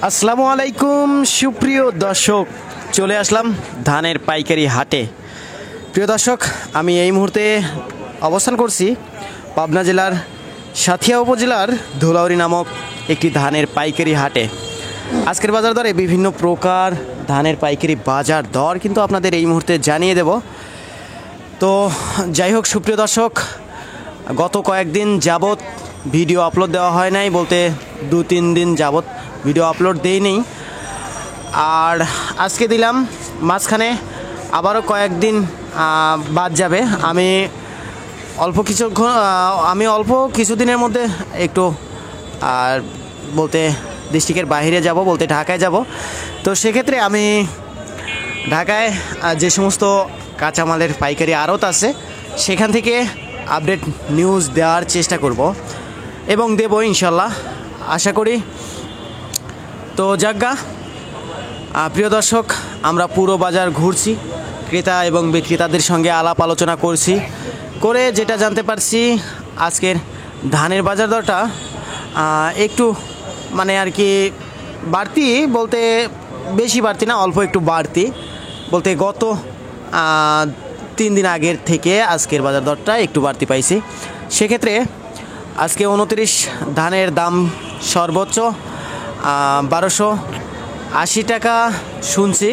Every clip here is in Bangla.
আসসালামু আলাইকুম সুপ্রিয় দর্শক, চলে আসলাম ধানের পাইকারি হাটে। প্রিয় দর্শক, আমি এই মুহূর্তে অবস্থান করছি পাবনা জেলার সাথিয়া উপজেলার ধুলাউড়ি নামক একটি ধানের পাইকারি হাটে। আজকের বাজার দরে বিভিন্ন প্রকার ধানের পাইকারি বাজার দর কিন্তু আপনাদের এই মুহূর্তে জানিয়ে দেব। তো যাই হোক সুপ্রিয় দর্শক, গত কয়েকদিন যাবৎ ভিডিও আপলোড দেওয়া হয় নাই, বলতে 2-3 দিন যাবৎ ভিডিও আপলোড দেইনি। আর আজকে দিলাম, মাঝখানে আবারও কয়েকদিন বাদ যাবে। আমি অল্প কিছুদিনের মধ্যে একটু বলতে ডিস্ট্রিক্টের বাইরে যাব, বলতে ঢাকায় যাব। তো সেক্ষেত্রে আমি ঢাকায় যে সমস্ত কাঁচামালের পাইকারি আড়ত আছে সেখান থেকে আপডেট নিউজ দেওয়ার চেষ্টা করব এবং দেব ইনশাল্লাহ, আশা করি। তো যাজ্ঞা প্রিয় দর্শক, আমরা পুরো বাজার ঘুরছি, ক্রেতা এবং বিক্রেতাদের সঙ্গে আলাপ আলোচনা করছি, করে যেটা জানতে পারছি আজকের ধানের বাজার দরটা একটু মানে আর কি বাড়তি, বলতে বেশি বাড়তি না, অল্প একটু বাড়তি, বলতে গত 3 দিন আগের থেকে আজকের বাজার দরটা একটু বাড়তি পাইছি। সেক্ষেত্রে আজকে 29 ধানের দাম সর্বোচ্চ 1280 টাকা শুনছি,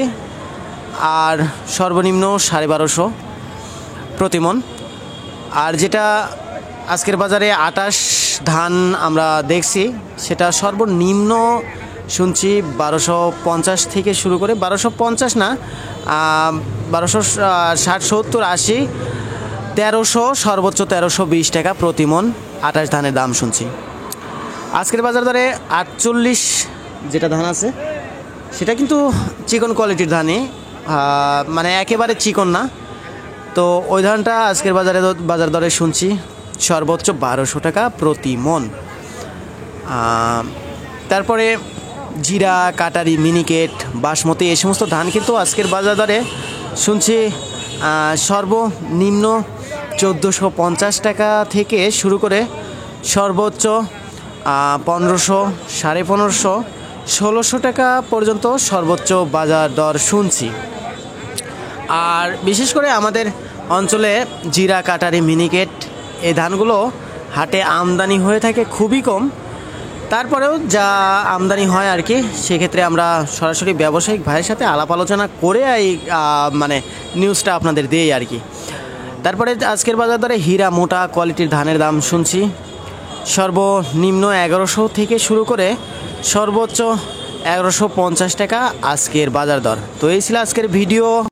আর সর্বনিম্ন 1250 প্রতিমন। আর যেটা আজকের বাজারে 28 ধান আমরা দেখছি, সেটা সর্বনিম্ন শুনছি 1250 থেকে শুরু করে, 1250 না, 1260, 70, 80, 1300, সর্বোচ্চ 1320 টাকা প্রতিমন 28 ধানের দাম শুনছি। আজকের বাজার দরে 48 যেটা ধান আছে সেটা কিন্তু চিকন কোয়ালিটির ধানই, মানে একেবারে চিকন না। তো ওই ধানটা আজকের বাজার দরে শুনছি সর্বোচ্চ 1200 টাকা প্রতি মন। তারপরে জিরা, কাটারি, মিনিকেট, বাসমতি এই সমস্ত ধান কিন্তু আজকের বাজার দরে শুনছি সর্বনিম্ন 1450 টাকা থেকে শুরু করে সর্বোচ্চ 1500, 1550, 1600 টাকা পর্যন্ত সর্বোচ্চ বাজার দর শুনছি। আর বিশেষ করে আমাদের অঞ্চলে জিরা, কাটারি, মিনিকেট এই ধানগুলো হাটে আমদানি হয়ে থাকে খুবই কম। তারপরেও যা আমদানি হয় আর কি, সেক্ষেত্রে আমরা সরাসরি ব্যবসায়িক ভাইয়ের সাথে আলাপ আলোচনা করে এই মানে নিউজটা আপনাদের দিই আর কি। তারপরে আজকের বাজার দরে হীরা মোটা কোয়ালিটির ধানের দাম শুনছি সর্বনিম্ন 1100 থেকে শুরু করে সর্বোচ্চ 1150 টাকা আজকের বাজার দর। তো এই ছিল আজকের ভিডিও।